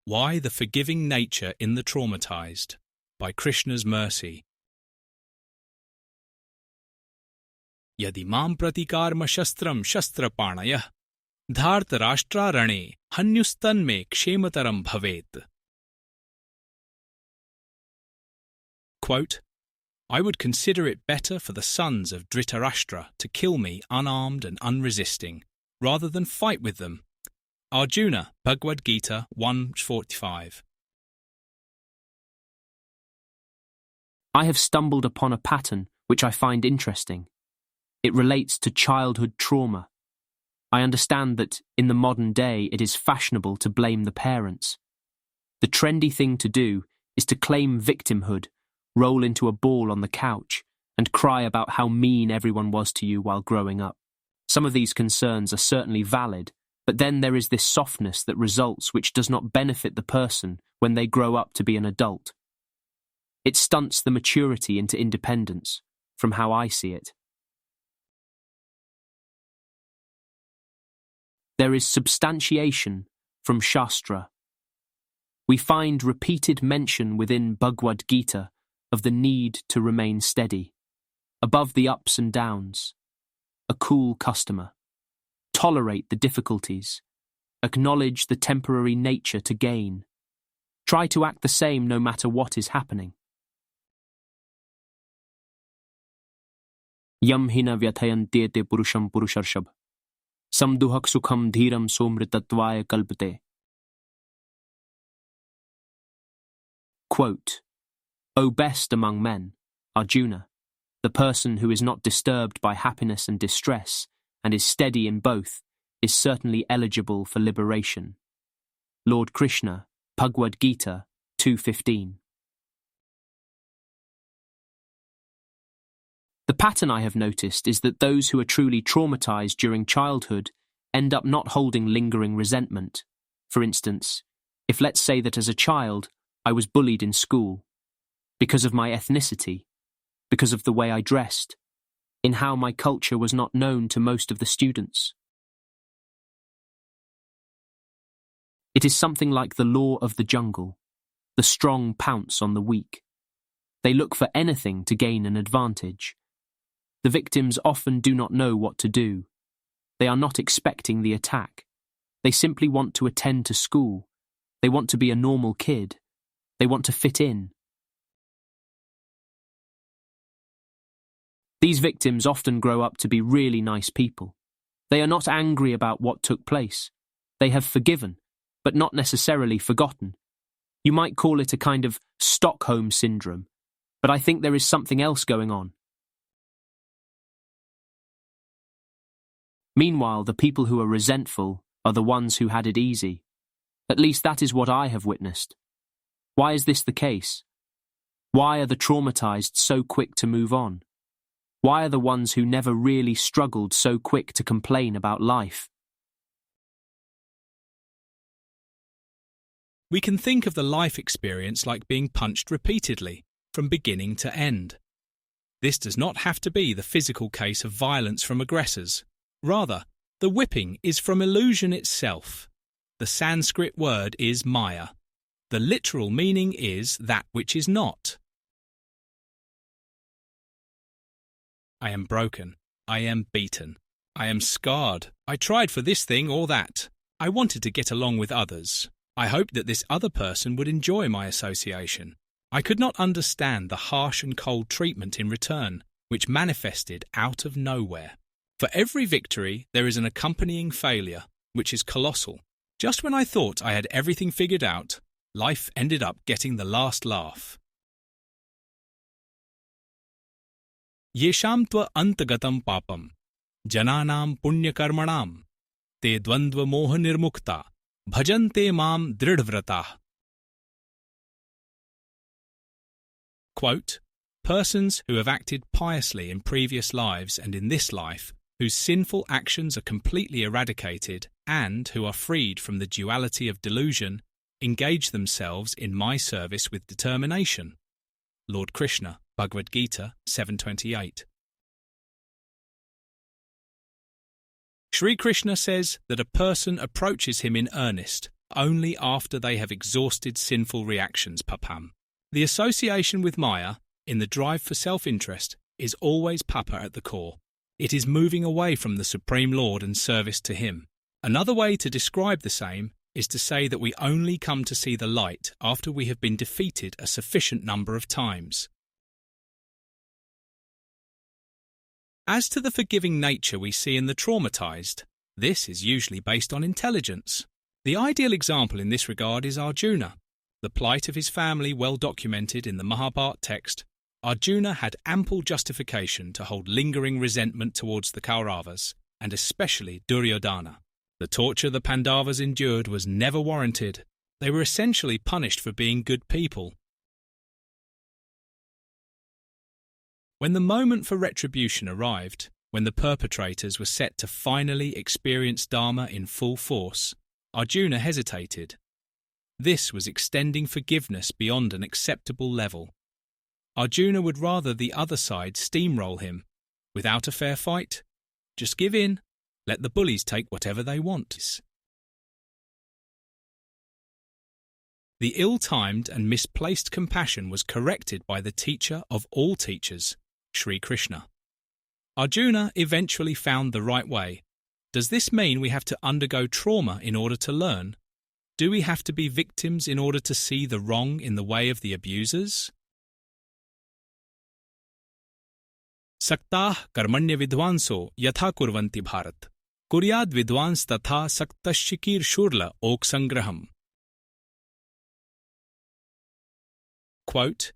Why the Forgiving Nature in the Traumatized, by Krishna's Mercy. Yadi mam pratikarma shastram shastrapanayah Dhritarashtra rane hanyustan me kshemataram bhavet. Quote, I would consider it better for the sons of Dhritarashtra to kill me unarmed and unresisting, rather than fight with them. Arjuna, Bhagavad-gita 1:45. I have stumbled upon a pattern which I find interesting. It relates to childhood trauma. I understand that in the modern day it is fashionable to blame the parents. The trendy thing to do is to claim victimhood, roll into a ball on the couch, and cry about how mean everyone was to you while growing up. Some of these concerns are certainly valid, but then there is this softness that results which does not benefit the person when they grow up to be an adult. It stunts the maturity into independence, from how I see it. There is substantiation from Shastra. We find repeated mention within Bhagavad-gita of the need to remain steady, above the ups and downs, a cool customer, tolerate the difficulties, acknowledge the temporary nature to gain, try to act the same no matter what is happening. Yam hina vyathayantyete purusham purusharshab, samduhak sukham dhiram somritattvaya kalpate. Quote, O best among men, Arjuna, the person who is not disturbed by happiness and distress and is steady in both is certainly eligible for liberation. Lord Krishna, Bhagavad-gita 2:15. The pattern I have noticed is that those who are truly traumatized during childhood end up not holding lingering resentment. For instance, if let's say that as a child I was bullied in school, because of my ethnicity, because of the way I dressed, in how my culture was not known to most of the students. It is something like the law of the jungle. The strong pounce on the weak. They look for anything to gain an advantage. The victims often do not know what to do. They are not expecting the attack. They simply want to attend to school. They want to be a normal kid. They want to fit in. These victims often grow up to be really nice people. They are not angry about what took place. They have forgiven, but not necessarily forgotten. You might call it a kind of Stockholm syndrome, but I think there is something else going on. Meanwhile, the people who are resentful are the ones who had it easy. At least that is what I have witnessed. Why is this the case? Why are the traumatized so quick to move on? Why are the ones who never really struggled so quick to complain about life? We can think of the life experience like being punched repeatedly, from beginning to end. This does not have to be the physical case of violence from aggressors. Rather, the whipping is from illusion itself. The Sanskrit word is maya. The literal meaning is that which is not. I am broken. I am beaten. I am scarred. I tried for this thing or that. I wanted to get along with others. I hoped that this other person would enjoy my association. I could not understand the harsh and cold treatment in return, which manifested out of nowhere. For every victory, there is an accompanying failure, which is colossal. Just when I thought I had everything figured out, life ended up getting the last laugh. Yesham tva antagatam papam, jananam punyakarmanam, te dvandva moha nirmukta, bhajante mam dridvratah. Quote, persons who have acted piously in previous lives and in this life, whose sinful actions are completely eradicated and who are freed from the duality of delusion, engage themselves in my service with determination. Lord Krishna, Bhagavad-gita 7:28. Sri Krishna says that a person approaches him in earnest only after they have exhausted sinful reactions, papam. The association with Maya, in the drive for self-interest, is always papa at the core. It is moving away from the Supreme Lord and service to Him. Another way to describe the same is to say that we only come to see the light after we have been defeated a sufficient number of times. As to the forgiving nature we see in the traumatized, this is usually based on intelligence. The ideal example in this regard is Arjuna. The plight of his family well documented in the Mahabharata text, Arjuna had ample justification to hold lingering resentment towards the Kauravas, and especially Duryodhana. The torture the Pandavas endured was never warranted. They were essentially punished for being good people. When the moment for retribution arrived, when the perpetrators were set to finally experience Dharma in full force, Arjuna hesitated. This was extending forgiveness beyond an acceptable level. Arjuna would rather the other side steamroll him. Without a fair fight, just give in. Let the bullies take whatever they want. The ill-timed and misplaced compassion was corrected by the teacher of all teachers, Sri Krishna. Arjuna eventually found the right way. Does this mean we have to undergo trauma in order to learn? Do we have to be victims in order to see the wrong in the way of the abusers? Saktah karmanya vidwanso yatha kurvanti bharat. Kuryad vidwans tatha saktashikir shurla ok sangraham. Quote,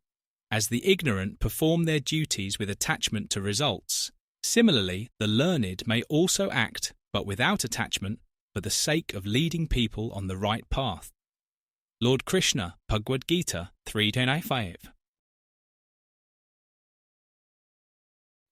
as the ignorant perform their duties with attachment to results, similarly the learned may also act, but without attachment, for the sake of leading people on the right path. Lord Krishna, Bhagavad-gita 3.10-5.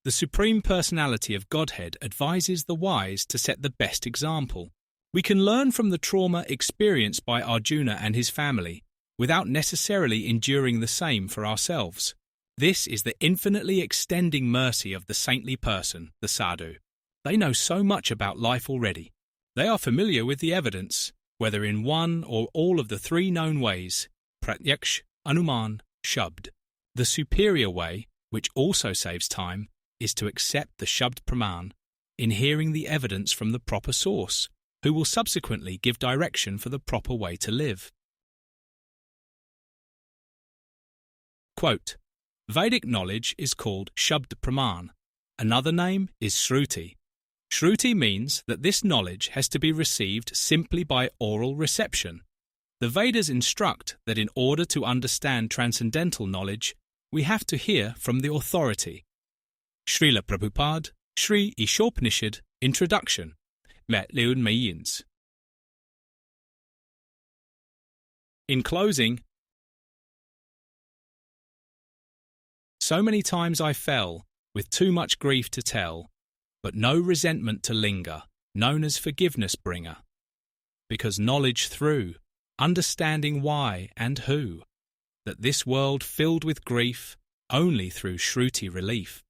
The Supreme Personality of Godhead advises the wise to set the best example. We can learn from the trauma experienced by Arjuna and his family, without necessarily enduring the same for ourselves. This is the infinitely extending mercy of the saintly person, the sadhu. They know so much about life already. They are familiar with the evidence, whether in one or all of the three known ways, pratyaksh, anuman, shabd. The superior way, which also saves time, is to accept the shabd praman, in hearing the evidence from the proper source, who will subsequently give direction for the proper way to live. Quote, Vedic knowledge is called shabd praman. Another name is shruti. Shruti means that this knowledge has to be received simply by oral reception. The Vedas instruct that in order to understand transcendental knowledge, we have to hear from the authority. Srila Prabhupada, Sri Ishopanishad, Introduction, met Leun Mayins. In closing, so many times I fell, with too much grief to tell, but no resentment to linger, known as forgiveness bringer. Because knowledge through, understanding why and who, that this world filled with grief, only through Shruti relief.